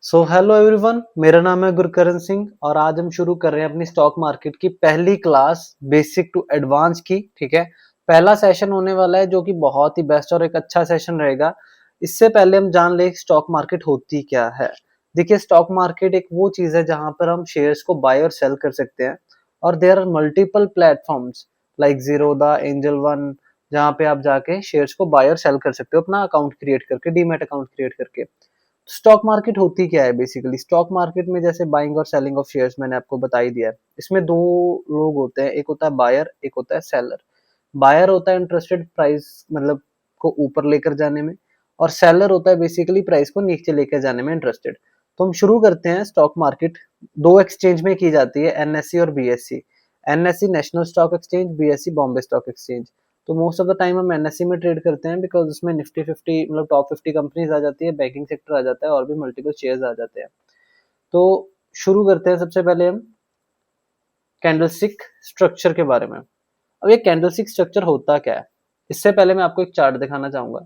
So hello everyone, मेरा नाम है गुरकरण सिंह और आज हम शुरू कर रहे हैं अपनी स्टॉक मार्केट की पहली क्लास बेसिक टू एडवांस की। ठीक है, पहला सेशन होने वाला है जो कि बहुत ही बेस्ट और एक अच्छा सेशन रहेगा। इससे पहले हम जान ले स्टॉक मार्केट होती क्या है। देखिए, स्टॉक मार्केट एक वो चीज है जहां पर हम शेयर्स को बाय और सेल कर सकते हैं और there are multiple platforms like Zerodha, Angel One, जहाँ पे आप जाके शेयर्स को बाय और सेल कर सकते हो अपना अकाउंट क्रिएट करके, डीमैट अकाउंट क्रिएट करके। स्टॉक मार्केट होती क्या है बेसिकली? स्टॉक मार्केट में जैसे बाइंग और सेलिंग ऑफ शेयर्स मैंने आपको बता ही दिया है। इसमें दो लोग होते हैं, एक होता है बायर, एक होता है सेलर। बायर होता है इंटरेस्टेड प्राइस मतलब को ऊपर लेकर जाने में, और सेलर होता है बेसिकली प्राइस को नीचे लेकर जाने में इंटरेस्टेड। तो हम शुरू करते हैं। स्टॉक मार्केट दो एक्सचेंज में की जाती है, एनएससी और BSc. NSC national stock exchange, BSc Bombay stock exchange. तो मोस्ट ऑफ द टाइम हम एनएससी में ट्रेड करते हैं बिकॉज उसमें निफ्टी 50 मतलब टॉप 50 कंपनीज आ जाती है, बैंकिंग सेक्टर आ जाता है और भी मल्टीपल शेयर्स आ जाते हैं। तो शुरू करते हैं सबसे पहले हम कैंडलस्टिक स्ट्रक्चर के बारे में। अब ये कैंडलस्टिक स्ट्रक्चर होता क्या है, इससे पहले मैं आपको एक चार्ट दिखाना चाहूंगा।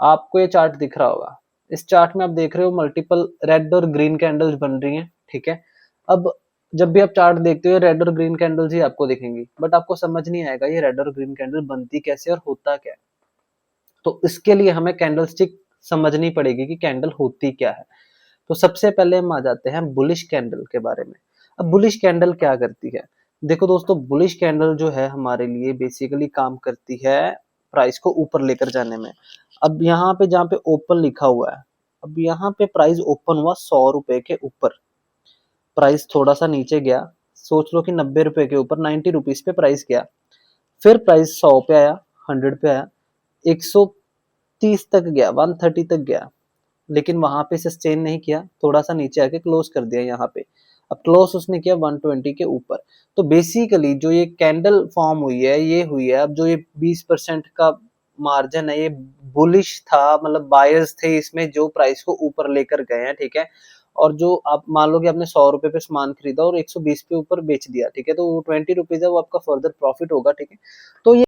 आपको ये चार्ट दिख रहा होगा। इस चार्ट में आप देख रहे हो मल्टीपल रेड और ग्रीन कैंडल्स बन रही हैं। ठीक है, अब जब भी आप चार्ट देखते हो रेड और ग्रीन कैंडल्स ही आपको दिखेंगी, बट आपको समझ नहीं आएगा ये रेड और ग्रीन कैंडल बनती कैसे और होता क्या है। तो इसके लिए हमें कैंडलस्टिक समझनी पड़ेगी कि कैंडल होती क्या है। तो सबसे पहले हम आ जाते हैं बुलिश कैंडल के बारे में। अब बुलिश कैंडल क्या करती है? देखो दोस्तों, बुलिश कैंडल जो है हमारे लिए बेसिकली काम करती है प्राइस को ऊपर लेकर जाने में। अब यहाँ पे जहाँ पे ओपन लिखा हुआ है, अब यहाँ पे प्राइस ओपन हुआ 100 रुपए के ऊपर, प्राइस थोड़ा सा नीचे गया, सोच लो कि 90 रुपए के ऊपर 90 रुपीज पे प्राइस गया, फिर प्राइस 100 पे आया, 100 पे आया, 130 तक गया, 130 तक गया, लेकिन वहां पे सस्टेन नहीं किया, थोड़ा सा नीचे आके क्लोज कर दिया यहाँ पे। अब क्लोज उसने किया 120 के ऊपर। तो बेसिकली जो ये कैंडल फॉर्म हुई है ये हुई है, अब जो ये 20% का मार्जिन है ये बुलिश था, मतलब बायर्स थे इसमें जो प्राइस को ऊपर लेकर गए हैं। ठीक है, और जो आप मान लो कि आपने 100 रुपए पे सामान खरीदा और 120 पे ऊपर बेच दिया, ठीक है, तो वो 20 रुपीज है वो आपका फर्दर प्रॉफिट होगा। ठीक है, तो ये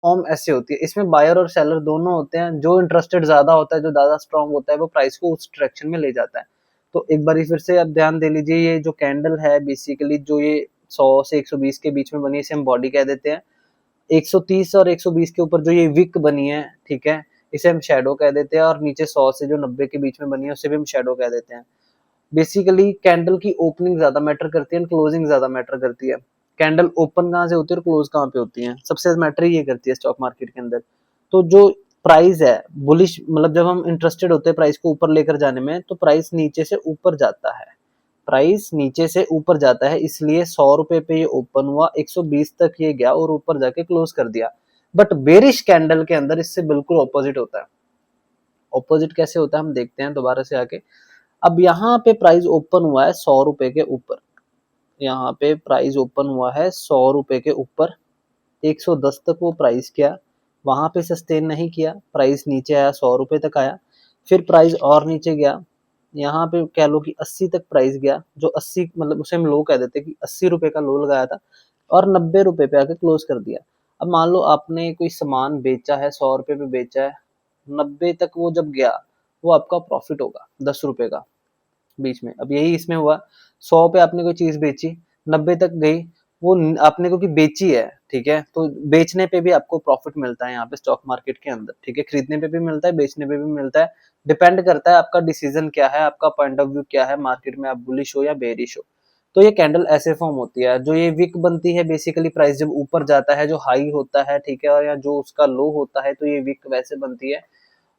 फॉर्म ऐसे होती है। इसमें बायर और सेलर दोनों होते हैं, जो इंटरेस्टेड ज्यादा होता है, जो ज्यादा स्ट्रांग होता है, वो प्राइस को उस डायरेक्शन में ले जाता है। तो एक बार फिर से आप ध्यान दे लीजिए, ये जो कैंडल है बेसिकली जो ये 100 से 120 के बीच में बनी है इसे हम बॉडी कह देते हैं। 130 और 120 के ऊपर जो ये विक बनी है, ठीक है, इसे हम शेडो कह देते हैं, और नीचे 100 से जो 90 के बीच में बनी है उसे भी हम शेडो कह देते हैं। बेसिकली कैंडल की ओपनिंग ज्यादा मैटर करती है, क्लोजिंग ज्यादा मैटर करती है। कैंडल ओपन कहाँ से होती है और क्लोज कहाँ पे होती है, सबसे मैटर ये करती है स्टॉक मार्केट के अंदर। तो जो प्राइस है बुलिश, मतलब जब हम इंटरेस्टेड होते हैं प्राइस को ऊपर लेकर जाने में, तो प्राइस नीचे से ऊपर जाता है, प्राइस नीचे से ऊपर जाता है, इसलिए 100 रुपए पे ये ओपन हुआ, 120 तक ये गया और ऊपर जाके क्लोज कर दिया। बट बेरिश कैंडल के अंदर इससे बिल्कुल ऑपोजिट होता है। ऑपोजिट कैसे होता है हम देखते हैं दोबारा से आके। अब यहाँ पे प्राइस ओपन हुआ है 100 रुपए के ऊपर, यहाँ पे प्राइस ओपन हुआ है 100 रुपए के ऊपर, 110 तक वो प्राइस गया, वहां पे सस्टेन नहीं किया, प्राइस नीचे आया, 100 रुपए तक आया, फिर प्राइस और नीचे गया, यहाँ पे कह लो कि 80 तक प्राइस गया, जो 80 मतलब उसे हम लो कह देते कि 80 रुपए का लो लगाया था, और 90 रुपए पे आके क्लोज कर दिया। अब मान लो आपने कोई सामान बेचा है, 100 रुपए पे बेचा है, 90 तक वो जब गया, वो आपका प्रॉफिट होगा 10 रुपए का बीच में। अब यही इसमें हुआ, 100 पे आपने कोई चीज बेची, 90 तक गई, वो आपने क्योंकि बेची है, ठीक है, तो बेचने पे भी आपको प्रॉफिट मिलता है यहाँ पे स्टॉक मार्केट के अंदर। ठीक है, खरीदने पे भी मिलता है, बेचने पे भी मिलता है, डिपेंड करता है आपका डिसीजन क्या है, आपका पॉइंट ऑफ व्यू क्या है मार्केट में, आप बुलिश हो या बेरिश हो। तो ये कैंडल ऐसे फॉर्म होती है। जो ये विक बनती है बेसिकली प्राइस जब ऊपर जाता है, जो हाई होता है, ठीक है, और या जो उसका लो होता है, तो ये विक वैसे बनती है।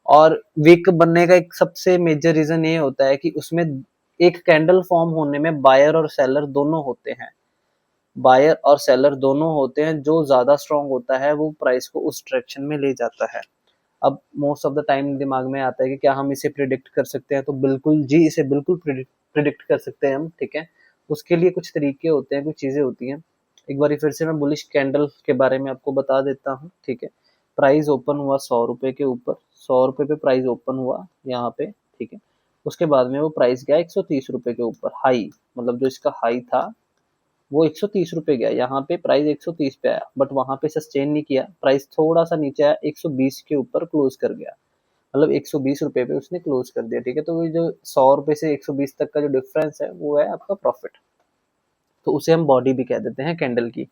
और वीक बनने का एक सबसे मेजर रीजन ये होता है कि उसमें एक कैंडल फॉर्म होने में बायर और सेलर दोनों होते हैं, बायर और सेलर दोनों होते हैं, जो ज्यादा स्ट्रांग होता है वो प्राइस को उस डायरेक्शन में ले जाता है। अब मोस्ट ऑफ द टाइम दिमाग में आता है कि क्या हम इसे प्रिडिक्ट कर सकते हैं, तो बिल्कुल जी, इसे बिल्कुल प्रिडिक्ट कर सकते हैं हम। ठीक है, उसके लिए कुछ तरीके होते हैं, कुछ चीजें होती हैं। एक बार फिर से मैं बुलिश कैंडल के बारे में आपको बता देता हूँ। ठीक है, प्राइस ओपन हुआ 100 रुपए के ऊपर, 100 रुपए पे प्राइस ओपन हुआ यहाँ पे, ठीक है, उसके बाद में वो प्राइस गया 130 रुपए के ऊपर, हाई मतलब जो इसका हाई था वो 130 रुपए गया, यहाँ पे प्राइस 130 पे आया, बट वहां पे सस्टेन नहीं किया, प्राइस थोड़ा सा नीचे आया, 120 के ऊपर क्लोज कर गया। मतलब 120 रुपए पे उसने क्लोज कर दिया, ठीक है। तो ये जो 100 रुपए से 120 तक का जो डिफरेंस है वो है आपका प्रॉफिट। तो उसे हम बॉडी भी कह देते हैं कैंडल की।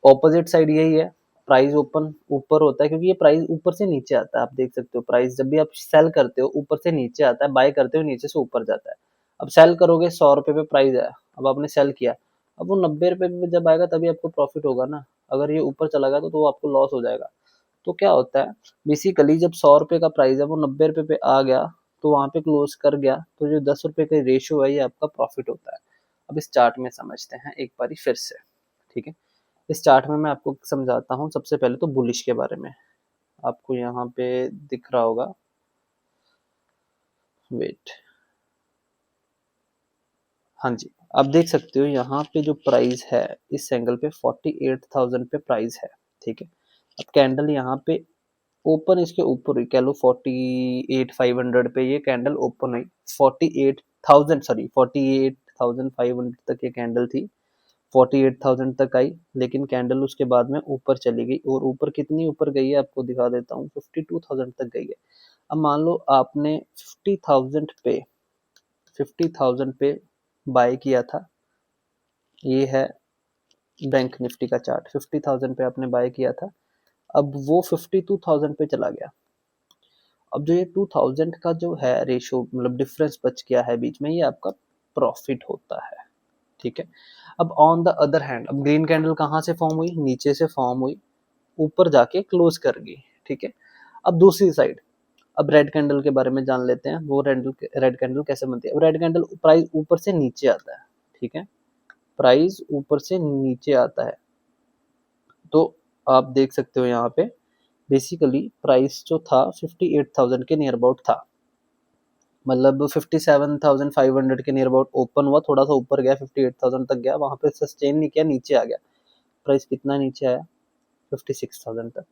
ऑपोजिट साइड यही है, प्राइस ओपन ऊपर होता है, क्योंकि ये प्राइस ऊपर से नीचे आता है। आप देख सकते हो प्राइस जब भी आप सेल करते हो ऊपर से नीचे आता है, बाय करते हो नीचे से ऊपर जाता है। अब सेल करोगे 100 रुपए पे प्राइस है, अब आपने सेल किया, अब वो 90 रुपए पे जब आएगा तभी आपको प्रॉफिट होगा ना। अगर ये ऊपर चला गया तो आपको लॉस हो जाएगा। तो क्या होता है बेसिकली, जब 100 रुपए का प्राइस है वो 90 रुपए पे आ गया तो वहां पे क्लोज कर गया, तो जो 10 रुपए का रेशियो है ये आपका प्रॉफिट होता है। अब इस चार्ट में समझते हैं एक बारी फिर से, ठीक है। इस चार्ट में मैं आपको समझाता हूँ। सबसे पहले तो बुलिश के बारे में, आपको यहाँ पे दिख रहा होगा, वेट, हाँ जी, आप देख सकते हो यहाँ पे जो प्राइस है इस एंगल पे 48,000 पे प्राइस है, ठीक है। अब कैंडल यहाँ पे ओपन इसके ऊपर हुई, कह लो 48,500 पे ये कैंडल ओपन हुई। 48,000 सॉरी 48,500 तक ये कैंडल थी, 48,000 तक आई, लेकिन कैंडल उसके बाद में ऊपर चली गई, और ऊपर कितनी ऊपर गई है आपको दिखा देता हूँ, 52,000 तक गई है। अब मान लो आपने 50,000 पे बाय किया था, ये है बैंक निफ्टी का चार्ट, 50,000 पे आपने बाय किया था, अब वो 52,000 पे चला गया। अब जो ये 2000 का जो है रेशियो, मतलब डिफरेंस बच गया है बीच में, ये आपका प्रॉफिट होता है, ठीक है। अब ऑन द अदर हैंड, अब ग्रीन कैंडल कहाँ से फॉर्म हुई, नीचे से फॉर्म हुई, ऊपर जाके क्लोज कर गई, ठीक है। अब दूसरी साइड, अब रेड कैंडल के बारे में जान लेते हैं, वो रेड कैंडल कैसे बनती है। अब रेड कैंडल प्राइस ऊपर से नीचे आता है, ठीक है, प्राइस ऊपर से नीचे आता है। तो आप देख सकते हो यहाँ पे बेसिकली प्राइस जो था 58,000 के नियर अबाउट था, मतलब 57,500 के नियर अबाउट ओपन हुआ, थोड़ा सा ऊपर गया 58,000 तक गया, वहां पे सस्टेन नहीं किया, नीचे आ गया। प्राइस कितना नीचे आया, 56,000 तक।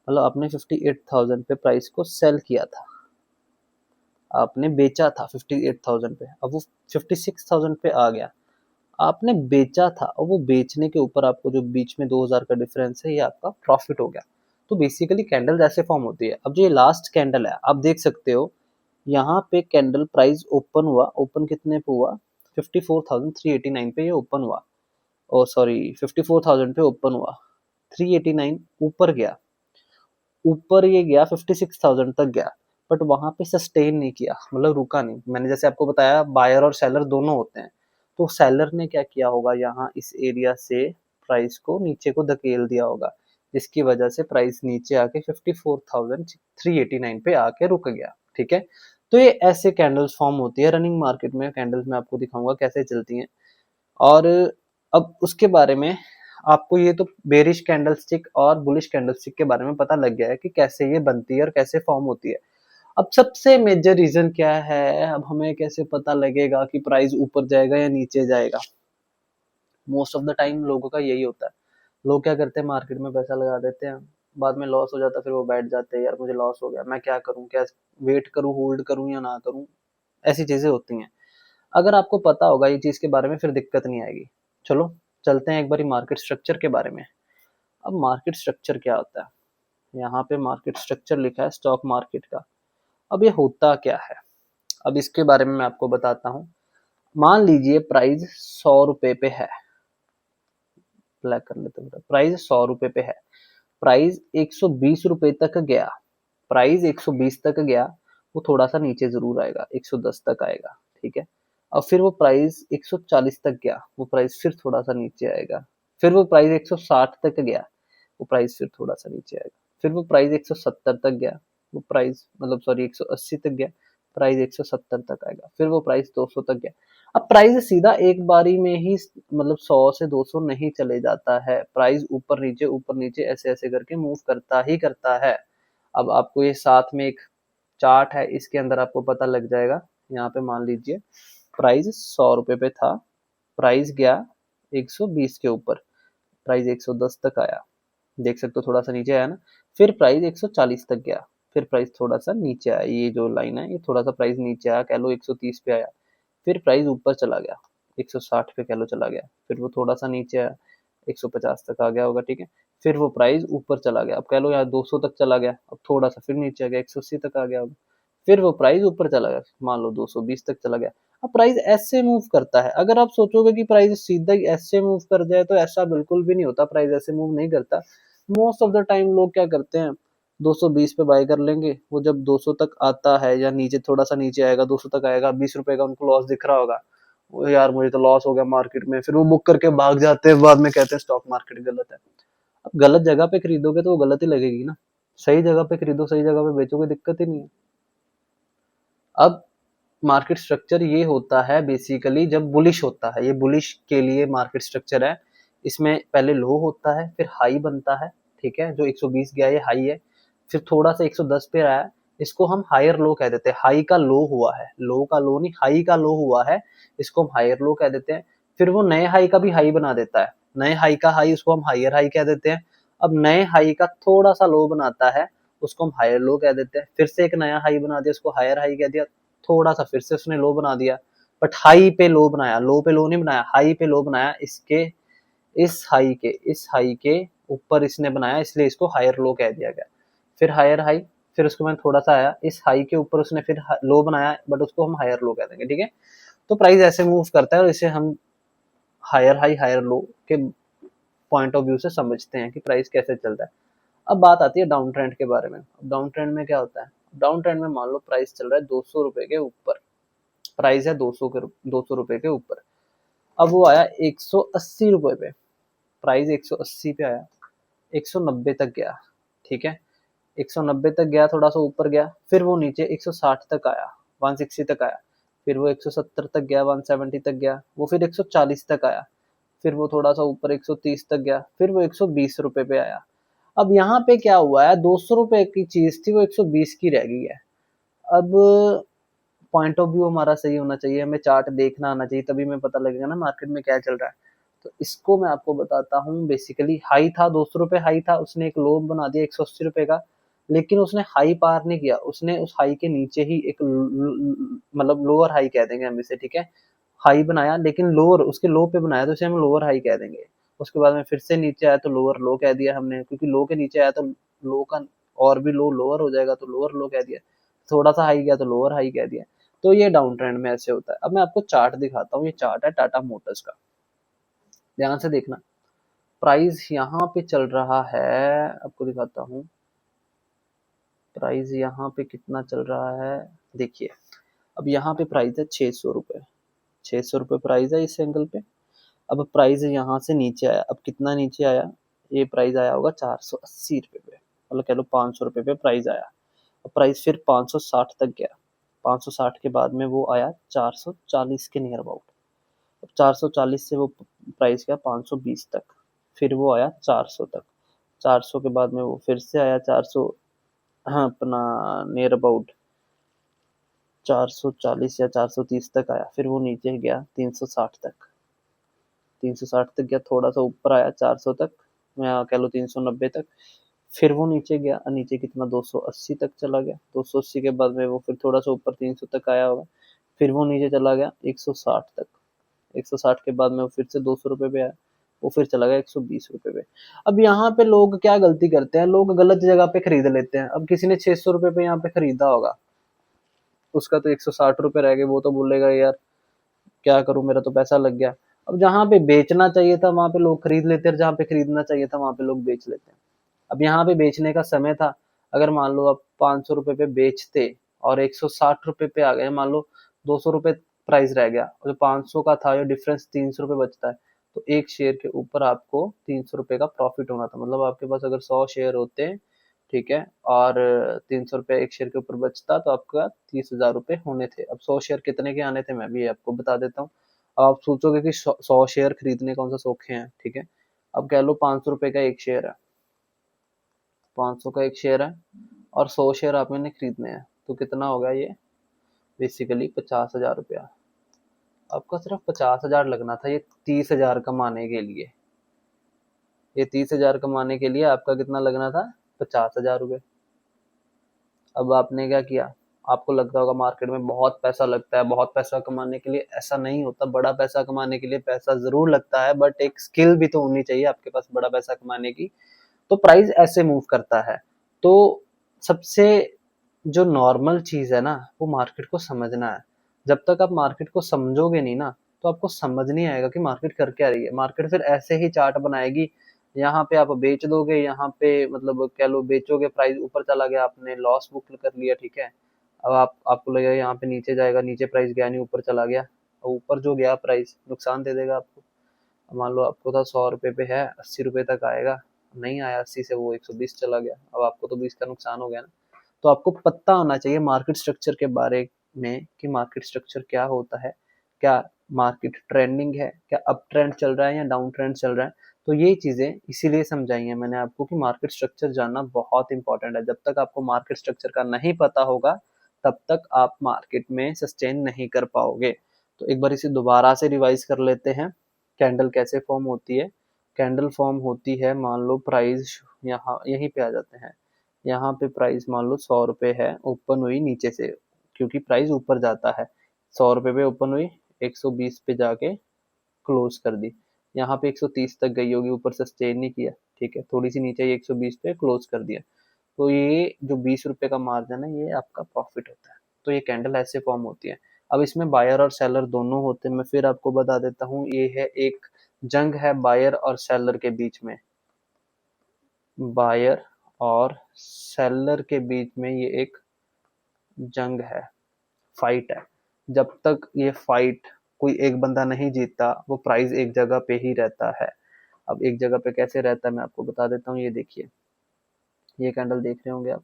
मतलब आपने 58,000 पे प्राइस को सेल किया था, आपने बेचा था 58,000 पे, अब वो 56,000 पे आ गया, आपने बेचा था, और वो बेचने के ऊपर आपको जो बीच में 2,000 का डिफरेंस है ये आपका प्रॉफिट हो गया। तो बेसिकली कैंडल ऐसे फॉर्म होती है। अब जो ये लास्ट कैंडल है आप देख सकते हो, यहाँ पे कैंडल प्राइस ओपन हुआ, ओपन कितने पे हुआ, 54,389 पे ये ओपन हुआ, ओ सॉरी 54,000 पे ओपन हुआ, 389 ऊपर गया, ऊपर ये गया 56,000 तक गया, बट वहां पे सस्टेन नहीं किया, मतलब रुका नहीं। मैंने जैसे आपको बताया बायर और सेलर दोनों होते हैं, तो सेलर ने क्या किया होगा, यहाँ इस एरिया से प्राइस को नीचे को धकेल दिया होगा, जिसकी वजह से प्राइस नीचे आके 54,389 पे आके रुक गया, ठीक है। तो ये ऐसे कैंडल्स फॉर्म होती है रनिंग मार्केट में। कैंडल्स मैं आपको दिखाऊंगा कैसे चलती हैं। और अब उसके बारे में आपको ये तो बेरिश कैंडलस्टिक और बुलिश कैंडलस्टिक के बारे में पता लग गया है कि कैसे ये बनती है और कैसे फॉर्म होती है। अब सबसे मेजर रीजन क्या है, अब हमें कैसे पता लगेगा कि प्राइस ऊपर जाएगा या नीचे जाएगा। मोस्ट ऑफ द टाइम लोगों का यही होता है, लोग क्या करते हैं मार्केट में पैसा लगा देते हैं, बाद में लॉस हो जाता है, फिर वो बैठ जाते हैं, यार मुझे लॉस हो गया, मैं क्या करूं, क्या वेट करूं, होल्ड करूं या ना करूं, ऐसी चीजें होती हैं। अगर आपको पता होगा ये चीज के बारे में फिर दिक्कत नहीं आएगी। चलो चलते हैं एक बारी मार्केट स्ट्रक्चर के बारे में। अब मार्केट स्ट्रक्चर क्या होता है, यहाँ पे मार्केट स्ट्रक्चर लिखा है स्टॉक मार्केट का। अब ये होता क्या है, अब इसके बारे में मैं आपको बताता हूँ। मान लीजिए प्राइस 100 रुपए पे है, ब्लैक कर लेते हैं, प्राइस 100 रुपए पे है, प्राइस 120 रुपए तक गया, प्राइस 120 तक गया, वो थोड़ा सा नीचे जरूर आएगा, 110 तक आएगा, ठीक है। और फिर वो प्राइस 140 तक गया, वो प्राइस फिर थोड़ा सा नीचे आएगा, फिर वो प्राइस 160 तक गया, वो प्राइस फिर थोड़ा सा नीचे आएगा, फिर वो प्राइस 170 तक गया, वो प्राइस मतलब सॉरी 180 तक गया, प्राइस 170 तक आएगा, फिर वो प्राइस 200 तक गया। अब प्राइस सीधा एक बारी में ही मतलब 100 से 200 नहीं चले जाता है, प्राइस ऊपर नीचे ऐसे ऐसे करके मूव करता ही करता है। अब आपको ये साथ में एक चार्ट है, इसके अंदर आपको पता लग जाएगा। यहाँ पे मान लीजिए प्राइस 100 रुपए पे था, प्राइस गया 120 के ऊपर, प्राइस 110 तक आया, देख सकते हो थोड़ा सा नीचे आया ना, फिर प्राइस 140 तक गया, फिर प्राइस थोड़ा सा नीचे आया, ये जो लाइन है ये थोड़ा सा प्राइस नीचे आया, कह लो 130 पे आया, फिर प्राइस ऊपर चला गया 160 पे कह लो चला गया, फिर वो थोड़ा सा नीचे आया 150 तक आ गया होगा, ठीक है। फिर वो प्राइस ऊपर चला गया, अब कह लो यहाँ 200 तक चला गया, अब थोड़ा सा फिर नीचे आ गया, 180 तक आ गया, अब फिर वो प्राइस ऊपर चला गया, मान लो 220 तक चला गया। अब प्राइस ऐसे मूव करता है। अगर आप सोचोगे कि प्राइस सीधा ही ऐसे मूव कर जाए तो ऐसा बिल्कुल भी नहीं होता, प्राइस ऐसे मूव नहीं करता। मोस्ट ऑफ द टाइम लोग क्या करते हैं, 220 पे बाय कर लेंगे, वो जब 200 तक आता है या नीचे थोड़ा सा नीचे आएगा, 200 तक आएगा, 20 रुपए का उनको लॉस दिख रहा होगा, वो यार मुझे तो लॉस हो गया मार्केट में, फिर वो बुक करके भाग जाते हैं, बाद में कहते हैं स्टॉक मार्केट गलत है। अब गलत जगह पे खरीदोगे तो वो गलत ही लगेगी ना, सही जगह पे खरीदो, सही जगह पे बेचोगे, दिक्कत ही नहीं है। अब मार्केट स्ट्रक्चर ये होता है बेसिकली जब बुलिश होता है, ये बुलिश के लिए मार्केट स्ट्रक्चर है। इसमें पहले लो होता है, फिर हाई बनता है, ठीक है, जो 120 गया ये हाई है, फिर थोड़ा सा 110 पे आया, इसको हम हायर लो कह देते हैं, हाई का लो हुआ है, लो का लो नहीं, हाई का लो हुआ है, इसको हम हायर लो कह देते हैं। फिर वो नए हाई का भी हाई बना देता है, नए हाई का हाई उसको हम हायर हाई कह देते हैं। अब नए हाई का थोड़ा सा लो बनाता है, उसको हम हायर लो कह देते हैं, फिर से एक नया हाई बना दिया, उसको हायर हाई कह दिया, थोड़ा सा फिर से उसने लो बना दिया, बट हाई पे लो बनाया, लो पे लो नहीं बनाया, हाई पे लो बनाया, इसके इस हाई के ऊपर इसने बनाया, इसलिए इसको हायर लो कह दिया गया। फिर हायर हाई, फिर उसके बाद थोड़ा सा आया, इस हाई के ऊपर उसने फिर लो बनाया, बट उसको हम हायर लो कह देंगे, ठीक है। तो प्राइस ऐसे मूव करता है और इसे हम हायर हाई हायर लो के पॉइंट ऑफ व्यू से समझते हैं कि प्राइस कैसे चलता है। अब बात आती है डाउन ट्रेंड के बारे में। डाउन ट्रेंड में क्या होता है, डाउन ट्रेंड में मान लो प्राइस चल रहा है 200 रुपए के ऊपर, प्राइस है 200 रुपए के ऊपर, अब वो आया 180 रुपए पे, प्राइस 180 पे आया, 190 तक गया, ठीक है, 190 तक गया, थोड़ा सा ऊपर गया, फिर वो नीचे 160 तक आया, 160 तक आया, फिर वो 170 तक गया, 170 तक गया, वो फिर 140 तक आया, फिर वो थोड़ा सा ऊपर 130 तक गया, फिर वो 120 रुपए पे आया। अब यहाँ पे क्या हुआ है, 200 रुपए की चीज थी वो 120 की रह गई है। अब पॉइंट ऑफ व्यू हमारा सही होना चाहिए, हमें चार्ट देखना आना चाहिए, तभी हमें पता लगेगा ना मार्केट में क्या चल रहा है। तो इसको मैं आपको बताता हूँ, बेसिकली हाई था 200 रुपए, हाई था, उसने एक लो बना दिया 180 रुपए का, लेकिन उसने हाई पार नहीं किया, उसने उस हाई के नीचे ही एक मतलब लोअर हाई कह देंगे हम इसे, ठीक है, हाई बनाया लेकिन लोअर उसके लो पे बनाया, तो इसे हम लोअर हाई कह देंगे। उसके बाद में फिर से नीचे आया तो लोअर लो कह दिया हमने, क्योंकि लो के नीचे आया तो लो का और भी लो लोअर हो जाएगा, तो लोअर लो कह दिया, थोड़ा सा हाई गया तो लोअर हाई कह दिया। तो ये डाउन ट्रेंड में ऐसे होता है। अब मैं आपको चार्ट दिखाता हूँ, ये चार्ट है टाटा मोटर्स का, ध्यान से देखना। प्राइस यहाँ पे चल रहा है, आपको दिखाता हूँ प्राइस यहाँ पे कितना चल रहा है, देखिए। अब यहाँ पे प्राइस है 600 रुपए, 600 रुपए प्राइस है इस एंगल पे। अब प्राइस यहाँ से नीचे आया, अब कितना नीचे आया, ये प्राइस आया होगा 480 रुपए पे, मतलब कह लो 500 रुपए पे प्राइस आया। अब प्राइस फिर 560 तक गया, 560 के बाद में वो आया 440 के नियर अबाउट, अब 440 से वो प्राइस गया 520 तक, फिर वो आया 400 तक, 400 के बाद में वो फिर से आया 400, हाँ अपना नियर अबाउट 440 या 430 तक आया, फिर वो नीचे गया 360 तक, 360 तक गया, थोड़ा सा ऊपर आया 400 तक, मैं कह लो 390 तक, फिर वो नीचे गया, नीचे कितना 280 तक चला गया, 280 के बाद में वो फिर थोड़ा सा ऊपर 300 तक आया होगा, फिर वो नीचे चला गया 160 तक, 160 के बाद में वो फिर से 200 रुपए पे आया, वो फिर चला गया 120 रुपए पे। अब यहाँ पे लोग क्या गलती करते हैं, लोग गलत जगह पे खरीद लेते हैं। अब किसी ने 600 रुपए पे यहाँ पे खरीदा होगा, उसका तो 160 रुपए रह गए, वो तो बोलेगा यार क्या करूं, मेरा तो पैसा लग गया। अब जहाँ पे बेचना चाहिए था वहां पे लोग खरीद लेते हैं, जहाँ पे खरीदना चाहिए था वहां पे लोग बेच लेते हैं। अब यहाँ पे बेचने का समय था, अगर मान लो आप 500 रुपए पे बेचते और 160 रुपए पे आ गए, मान लो 200 रुपए प्राइस रह गया, और जो 500 का था, जो डिफरेंस 300 रुपए बचता है, तो एक शेयर के ऊपर आपको 300 रुपए का प्रॉफिट होना था। मतलब आपके पास अगर 100 शेयर होते, ठीक है, और 300 रुपये एक शेयर के ऊपर बचता, तो आपका 30,000 रुपये होने थे। अब 100 शेयर कितने के आने थे, मैं भी आपको बता देता हूँ। अब आप सोचोगे कि 100 शेयर खरीदने कौन सा सौखे हैं, ठीक है। अब कह लो 500 रुपए का एक शेयर है, 500 का एक शेयर है, और 100 शेयर आपने खरीदने हैं, तो कितना होगा ये, बेसिकली 50,000 रुपया। आपका सिर्फ 50,000 लगना था ये 30,000 कमाने के लिए, ये 30,000 कमाने के लिए आपका कितना लगना था, 50,000 रुपये। अब आपने क्या किया, आपको लगता होगा मार्केट में बहुत पैसा लगता है, बहुत पैसा कमाने के लिए, ऐसा नहीं होता। बड़ा पैसा कमाने के लिए पैसा जरूर लगता है, बट एक स्किल भी तो होनी चाहिए आपके पास बड़ा पैसा कमाने की। तो प्राइस ऐसे मूव करता है। तो सबसे जो नॉर्मल चीज है ना, वो मार्केट को समझना है। जब तक आप मार्केट को समझोगे नहीं ना, तो आपको समझ नहीं आएगा कि मार्केट कर क्या रही है। मार्केट फिर ऐसे ही चार्ट बनाएगी, यहाँ पे आप बेच दोगे, यहाँ पे मतलब कह लो बेचोगे, प्राइस ऊपर चला गया, आपने लॉस बुक कर लिया, ठीक है। अब आपको लगेगा यहाँ पे नीचे जाएगा, नीचे प्राइस गया नहीं, ऊपर चला गया, और ऊपर जो गया प्राइस नुकसान दे देगा आपको। मान लो आपको था 100 रुपए पे है, 80 रुपए तक आएगा, नहीं आया, 80 से वो 120 चला गया, अब आपको तो 20 का नुकसान हो गया ना। तो आपको पता होना चाहिए मार्केट स्ट्रक्चर के बारे में कि मार्केट स्ट्रक्चर क्या होता है, क्या मार्केट ट्रेंडिंग है, क्या अप ट्रेंड चल रहा है या डाउन ट्रेंड चल रहा है। तो ये चीजें इसीलिए समझाई है मैंने आपको कि मार्केट स्ट्रक्चर जानना बहुत इंपॉर्टेंट है। जब तक आपको मार्केट स्ट्रक्चर का नहीं पता होगा, तब तक आप मार्केट में सस्टेन नहीं कर पाओगे। तो एक बार इसे दोबारा से रिवाइज कर लेते हैं। कैंडल कैसे फॉर्म होती है? कैंडल फॉर्म होती है, मान लो प्राइस यहाँ यहीं पे आ जाते हैं, यहाँ पे प्राइस मान लो 100 रुपए है, ओपन हुई नीचे से, क्योंकि प्राइस ऊपर जाता है। 100 रुपए पे ओपन हुई, 120 पे जाके क्लोज कर दी, यहाँ पे 130 तक गई होगी, ऊपर सस्टेन नहीं किया, ठीक है, थोड़ी सी नीचे 120 पे क्लोज कर दिया। तो ये जो 20 रुपए का मार्जिन है, ये आपका प्रॉफिट होता है। तो ये कैंडल ऐसे फॉर्म होती है। अब इसमें बायर और सेलर दोनों होते हैं। मैं फिर आपको बता देता हूँ, ये है एक जंग है बायर और सेलर के बीच में। बायर और सेलर के बीच में ये एक जंग है, फाइट है। जब तक ये फाइट कोई एक बंदा नहीं जीतता, वो प्राइस एक जगह पे ही रहता है। अब एक जगह पे कैसे रहता है मैं आपको बता देता हूँ। ये देखिए, ये कैंडल देख रहे होंगे आप।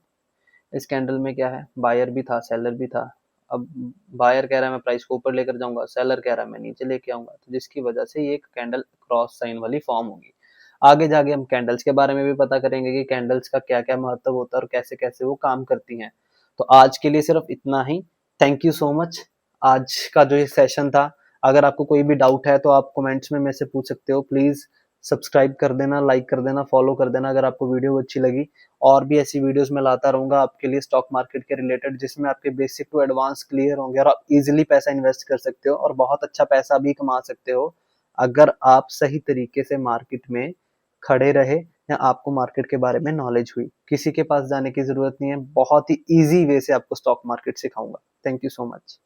इस कैंडल में क्या है, बायर भी था सेलर भी था। अब बायर कह रहा है मैं प्राइस को ऊपर लेकर जाऊंगा, सेलर कह रहा है मैं नीचे लेके आऊंगा, तो जिसकी वजह से ये एक कैंडल क्रॉस साइन वाली फॉर्म होगी। आगे जाके हम कैंडल्स के बारे में भी पता करेंगे कि कैंडल्स का क्या क्या महत्व होता है और कैसे कैसे वो काम करती हैं। तो आज के लिए सिर्फ इतना ही। Thank you so much. आज का जो ये सेशन था, अगर आपको कोई भी डाउट है तो आप कमेंट्स में मेरे से पूछ सकते हो। प्लीज सब्सक्राइब कर देना, लाइक कर देना, फॉलो कर देना अगर आपको वीडियो अच्छी लगी। और भी ऐसी वीडियोस मैं लाता रहूंगा आपके लिए स्टॉक मार्केट के रिलेटेड, जिसमें आपके बेसिक टू एडवांस क्लियर होंगे और आप इजीली पैसा इन्वेस्ट कर सकते हो और बहुत अच्छा पैसा भी कमा सकते हो, अगर आप सही तरीके से मार्केट में खड़े रहे या आपको मार्केट के बारे में नॉलेज हुई। किसी के पास जाने की जरूरत नहीं है, बहुत ही ईजी वे से आपको स्टॉक मार्केट सिखाऊंगा। Thank you so much.